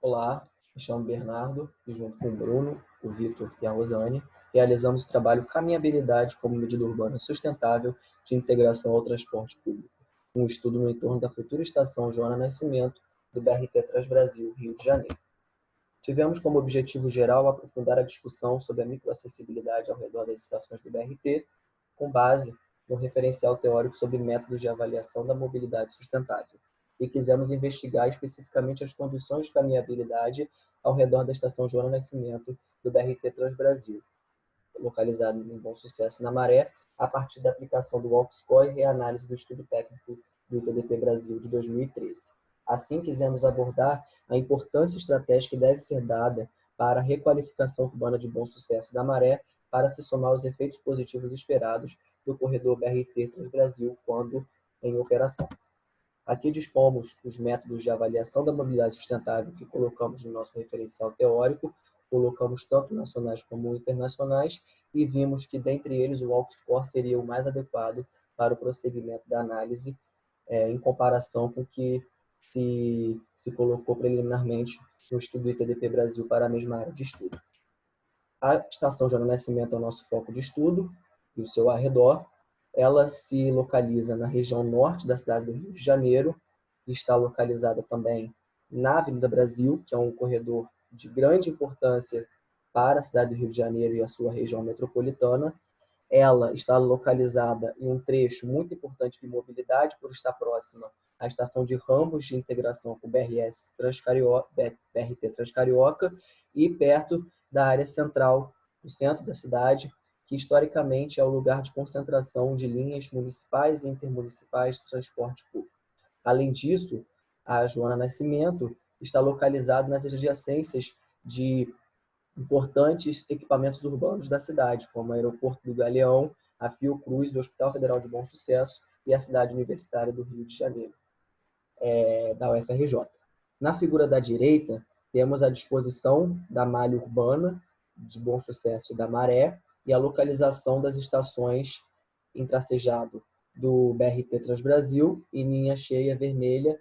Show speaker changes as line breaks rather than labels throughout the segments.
Olá, me chamo Bernardo e junto com o Bruno, o Vitor e a Rosane, realizamos o trabalho Caminhabilidade como medida urbana sustentável de integração ao transporte público, um estudo no entorno da futura estação Joana Nascimento do BRT Transbrasil, Rio de Janeiro. Tivemos como objetivo geral aprofundar a discussão sobre a microacessibilidade ao redor das estações do BRT, com base no referencial teórico sobre métodos de avaliação da mobilidade sustentável. E quisemos investigar especificamente as condições de caminhabilidade ao redor da estação Joana Nascimento do BRT Transbrasil, localizado em Bom Sucesso, na Maré, a partir da aplicação do Walk-Score e reanálise do estudo técnico do ITDP Brasil de 2013. Assim, quisemos abordar a importância estratégica que deve ser dada para a requalificação urbana de Bom Sucesso da Maré, para se somar aos efeitos positivos esperados do corredor BRT Transbrasil quando em operação. Aqui dispomos os métodos de avaliação da mobilidade sustentável que colocamos no nosso referencial teórico, colocamos tanto nacionais como internacionais, e vimos que, dentre eles, o Walk-Score seria o mais adequado para o prosseguimento da análise, em comparação com o que se colocou preliminarmente no estudo do ITDP Brasil para a mesma área de estudo. A estação Joana Nascimento é o nosso foco de estudo e o seu arredor. Ela se localiza na região norte da cidade do Rio de Janeiro e está localizada também na Avenida Brasil, que é um corredor de grande importância para a cidade do Rio de Janeiro e a sua região metropolitana. Ela está localizada em um trecho muito importante de mobilidade, por estar próxima à estação de Rambos, de integração com o BRT Transcarioca, e perto da área central, do centro da cidade, que historicamente é o lugar de concentração de linhas municipais e intermunicipais de transporte público. Além disso, a Joana Nascimento está localizada nas adjacências de importantes equipamentos urbanos da cidade, como o Aeroporto do Galeão, a Fiocruz, o Hospital Federal de Bom Sucesso e a Cidade Universitária do Rio de Janeiro, da UFRJ. Na figura da direita, temos a disposição da malha urbana de Bom Sucesso e da Maré e a localização das estações em tracejado do BRT Transbrasil e linha cheia vermelha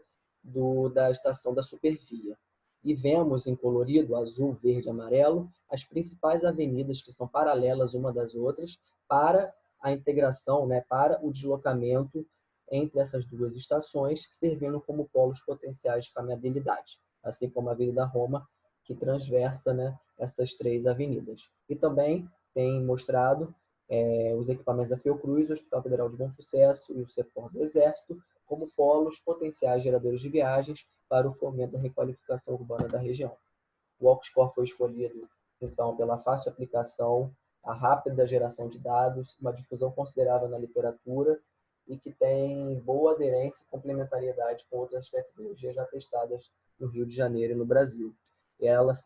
da estação da Supervia. E vemos em colorido, azul, verde e amarelo, as principais avenidas que são paralelas uma das outras para a integração, para o deslocamento entre essas duas estações, servindo como polos potenciais de caminhabilidade, assim como a Avenida Roma, que transversa, essas três avenidas. E também tem mostrado os equipamentos da Fiocruz, o Hospital Federal de Bom Sucesso e o CEPOR do Exército como polos potenciais geradores de viagens para o fomento da requalificação urbana da região. O Walk-Score foi escolhido, então, pela fácil aplicação, a rápida geração de dados, uma difusão considerável na literatura e que tem boa aderência e complementariedade com outras tecnologias já testadas no Rio de Janeiro e no Brasil.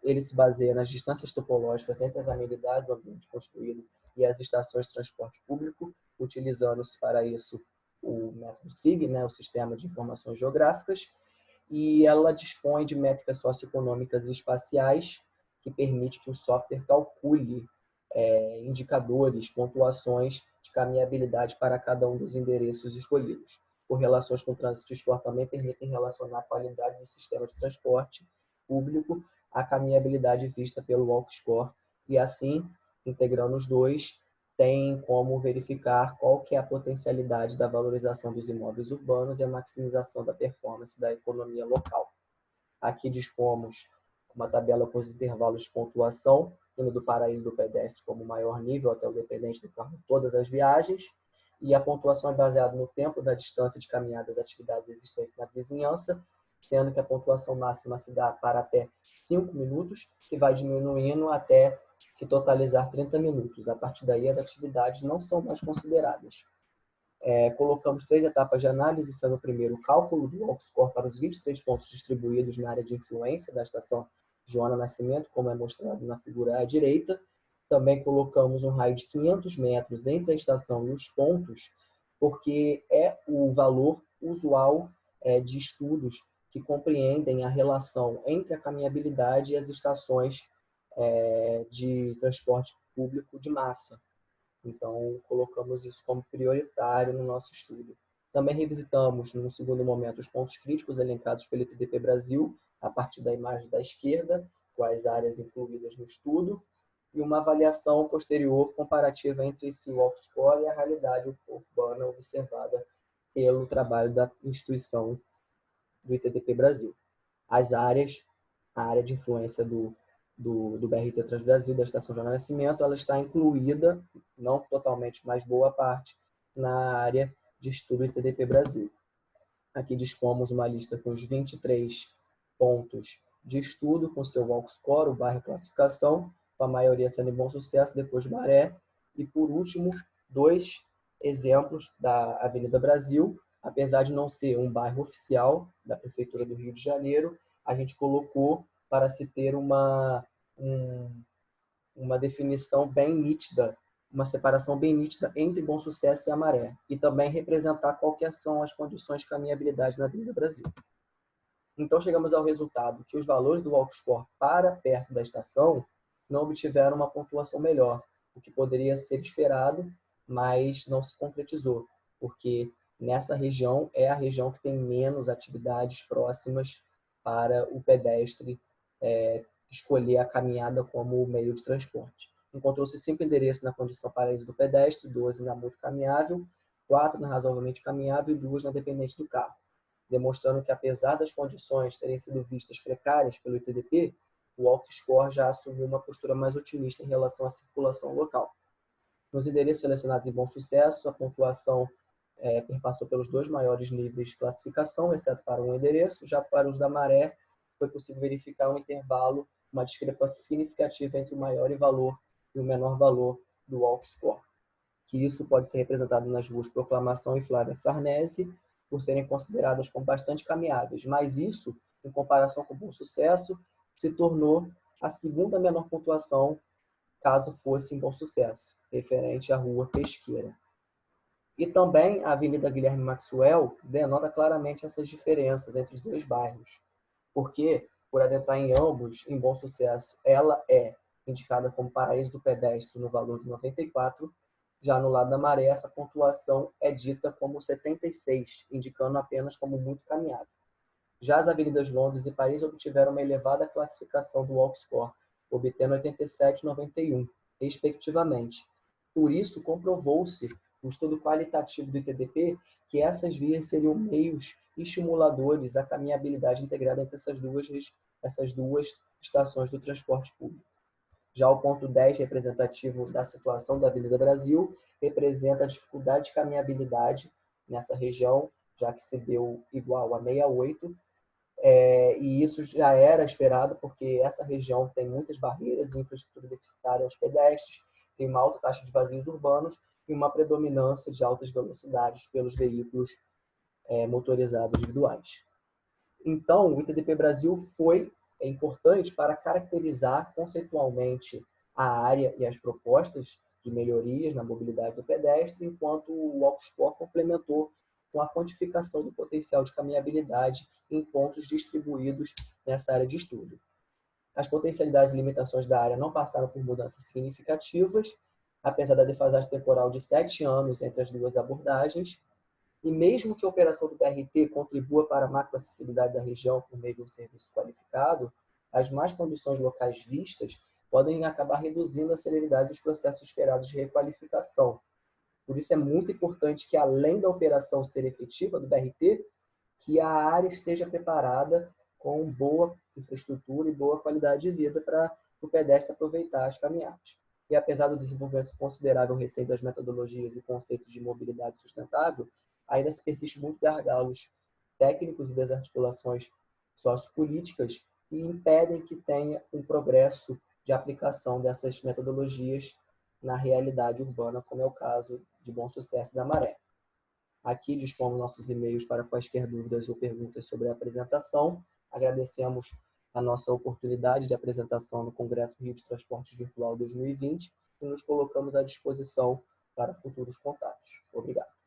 Ele se baseia nas distâncias topológicas entre as amenidades do ambiente construído e as estações de transporte público, utilizando-se para isso o método SIG, o Sistema de Informações Geográficas, e ela dispõe de métricas socioeconômicas e espaciais que permite que o software calcule indicadores, pontuações de caminhabilidade para cada um dos endereços escolhidos. Correlações com o trânsito score também permitem relacionar a qualidade do sistema de transporte público à caminhabilidade vista pelo Walk Score, e assim, integrando os dois, tem como verificar qual que é a potencialidade da valorização dos imóveis urbanos e a maximização da performance da economia local. Aqui dispomos uma tabela com os intervalos de pontuação, indo do paraíso do pedestre como maior nível até o dependente do carro todas as viagens, e a pontuação é baseada no tempo da distância de caminhada das atividades existentes na vizinhança, sendo que a pontuação máxima se dá para até 5 minutos, que vai diminuindo até se totalizar 30 minutos. A partir daí, as atividades não são mais consideradas. Colocamos 3 etapas de análise, sendo o primeiro o cálculo do Walk-Score para os 23 pontos distribuídos na área de influência da estação Joana Nascimento, como é mostrado na figura à direita. Também colocamos um raio de 500 metros entre a estação e os pontos, porque é o valor usual de estudos que compreendem a relação entre a caminhabilidade e as estações de transporte público de massa. Então, colocamos isso como prioritário no nosso estudo. Também revisitamos, num segundo momento, os pontos críticos elencados pelo ITDP Brasil, a partir da imagem da esquerda, com as áreas incluídas no estudo, e uma avaliação posterior comparativa entre esse walk score e a realidade urbana observada pelo trabalho da instituição do ITDP Brasil. As áreas, a área de influência do BRT Transbrasil, da Estação Jornal Nascimento, ela está incluída, não totalmente, mas boa parte, na área de estudo ITDP Brasil. Aqui dispomos uma lista com os 23 pontos de estudo, com seu walk score, o bairro classificação, com a maioria sendo em Bom Sucesso, depois Maré, e por último, 2 exemplos da Avenida Brasil. Apesar de não ser um bairro oficial da Prefeitura do Rio de Janeiro, a gente colocou para se ter uma definição bem nítida, uma separação bem nítida entre Bom Sucesso e Amaré, e também representar quais são as condições de caminhabilidade na Avenida Brasil. Então, chegamos ao resultado que os valores do walk score para perto da estação não obtiveram uma pontuação melhor, o que poderia ser esperado, mas não se concretizou, porque nessa região é a região que tem menos atividades próximas para o pedestre escolher a caminhada como meio de transporte. Encontrou-se 5 endereços na condição paraíso do pedestre, 12 na muito caminhável, 4 na razoavelmente caminhável e 2 na dependente do carro, demonstrando que, apesar das condições terem sido vistas precárias pelo ITDP, o walk score já assumiu uma postura mais otimista em relação à circulação local. Nos endereços selecionados em Bom Sucesso, a pontuação perpassou pelos 2 maiores níveis de classificação, exceto para um endereço. Já para os da Maré, foi possível verificar um intervalo, uma discrepância significativa entre o maior valor e o menor valor do walk score, que isso pode ser representado nas ruas Proclamação e Flávia Farnese, por serem consideradas como bastante caminháveis, mas isso, em comparação com o Bom Sucesso, se tornou a segunda menor pontuação, caso fosse em Bom Sucesso, referente à rua Pesqueira. E também a Avenida Guilherme Maxwell denota claramente essas diferenças entre os 2 bairros, porque, por adentrar em ambos, em Bom Sucesso, ela é indicada como paraíso do pedestre no valor de 94, já no lado da Maré, essa pontuação é dita como 76, indicando apenas como muito caminhável. Já as avenidas Londres e Paris obtiveram uma elevada classificação do walk score, obtendo 87 e 91, respectivamente. Por isso, comprovou-se, no estudo qualitativo do ITDP, que essas vias seriam meios estimuladores à caminhabilidade integrada entre essas duas estações do transporte público. Já o ponto 10, representativo da situação da Avenida Brasil, representa a dificuldade de caminhabilidade nessa região, já que se deu igual a 68, e isso já era esperado, porque essa região tem muitas barreiras e infraestrutura deficitária aos pedestres, tem uma alta taxa de vazios urbanos e uma predominância de altas velocidades pelos veículos motorizados individuais. Então, o ITDP Brasil é importante para caracterizar conceitualmente a área e as propostas de melhorias na mobilidade do pedestre, enquanto o walk score complementou com a quantificação do potencial de caminhabilidade em pontos distribuídos nessa área de estudo. As potencialidades e limitações da área não passaram por mudanças significativas, apesar da defasagem temporal de 7 anos entre as 2 abordagens. E mesmo que a operação do BRT contribua para a macroacessibilidade da região por meio de um serviço qualificado, as más condições locais vistas podem acabar reduzindo a celeridade dos processos esperados de requalificação. Por isso é muito importante que, além da operação ser efetiva do BRT, que a área esteja preparada com boa infraestrutura e boa qualidade de vida para o pedestre aproveitar as caminhadas. E apesar do desenvolvimento considerável recente das metodologias e conceitos de mobilidade sustentável, ainda se persiste muitos gargalos técnicos e desarticulações sociopolíticas que impedem que tenha um progresso de aplicação dessas metodologias na realidade urbana, como é o caso de Bom Sucesso e da Maré. Aqui dispomos nossos e-mails para quaisquer dúvidas ou perguntas sobre a apresentação. Agradecemos a nossa oportunidade de apresentação no Congresso Rio de Transportes Virtual 2020 e nos colocamos à disposição para futuros contatos. Obrigado.